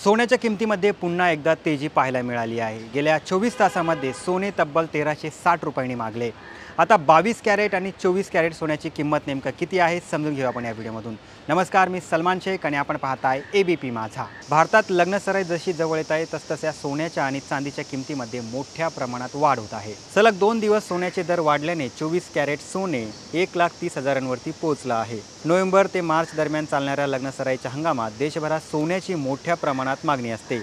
सोन्याच्या किमतीमध्ये पुन्हा एकदा तेजी पाहायला मिळाली आहे। गेल्या 24 तासांमध्ये सोने तब्बल 1360 रुपयांनी मागले। आता 22 कॅरेट आणि 24 कॅरेट सोन्याची किंमत नेमकं किती आहे समजून घेऊ आपण या व्हिडिओमधून। नमस्कार, मी सलमान शेख आणि आपण पाहताय एबीपी माझा। भारतात लग्नसराई जशी जवळ येत आहे तसतशा सोन्याच्या आणि चांदीच्या किमतीमध्ये मोठ्या प्रमाणात वाढ होत आहे। सलग 2 दिवस सोन्याचे दर वाढल्याने 24 कॅरेट सोने 1,30,000वरती पोहोचलं आहे। नोव्हेंबर ते मार्च दरम्यान चालणाऱ्या लग्नसराईच्या हंगामात देशभरात सोन्याची मोठ्या प्रमाणात मागणी असते।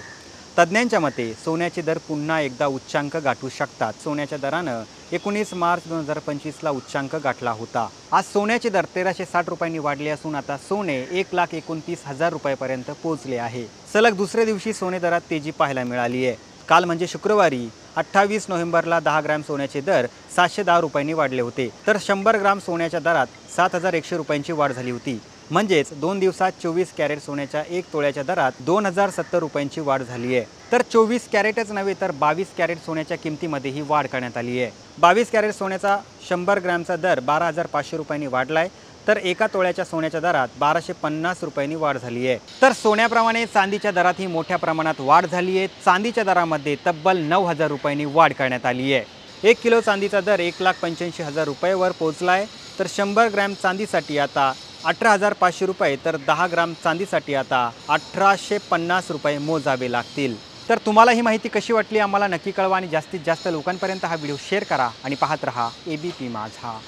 तज्ञांच्या मते सोन्याचे दर पुन्हा एकदा उच्चांक गाठू शकतात। सोन्याच्या दरानं 19 मार्च 2025ला उच्चांक गाठला होता। आज सोन्याचे दर 1360 रुपयांनी वाढले असून आता सोने 1,29,000 रुपयांपर्यंत पोहोचले आहे। सलग दुसऱ्या दिवशी सोने दरात तेजी पाहायला मिळाली आहे। काल म्हणजे शुक्रवारी 28 नोव्हेंबरला 10 ग्रॅम सोन्याचे दर 710 रुपयांनी वाढले होते, तर 100 ग्रॅम सोन्याच्या दरात 7,100 रुपयांची वाढ झाली होती। म्हणजेच 2 दिवसात 24 कॅरेट सोन्याच्या 1 तोळ्याच्या दरात 2,070 रुपयांची वाढ झाली आहे। तर 24 कॅरेटच नव्हे तर 22 कॅरेट सोन्याच्या किमतीमध्येही वाढ करण्यात आली आहे। 22 कॅरेट सोन्याचा 100 ग्रॅमचा दर 12,500 रुपयांनी वाढला आहे, तर 1 तोळ्याच्या सोन्याच्या दरात 1,250 रुपयांनी वाढ झाली आहे। तर सोन्याप्रमाणे चांदीच्या दरातही मोठ्या प्रमाणात वाढ झाली आहे। चांदीच्या दरामध्ये तब्बल 9,000 रुपयांनी वाढ करण्यात आली आहे। 1 किलो चांदीचा दर 1,85,000 रुपयावर पोहोचला आहे, तर 100 ग्रॅम चांदीसाठी आता 18,500 रुपये, तर 10 ग्राम चांदीसाठी आता 1,850 रुपये मोजावे लागतील। तर तुम्हाला ही माहिती कशी वाटली आम्हाला नक्की कळवा आणि जास्तीत जास्त लोकांपर्यंत हा व्हिडिओ शेअर करा आणि पाहत रहा एबीपी माझा।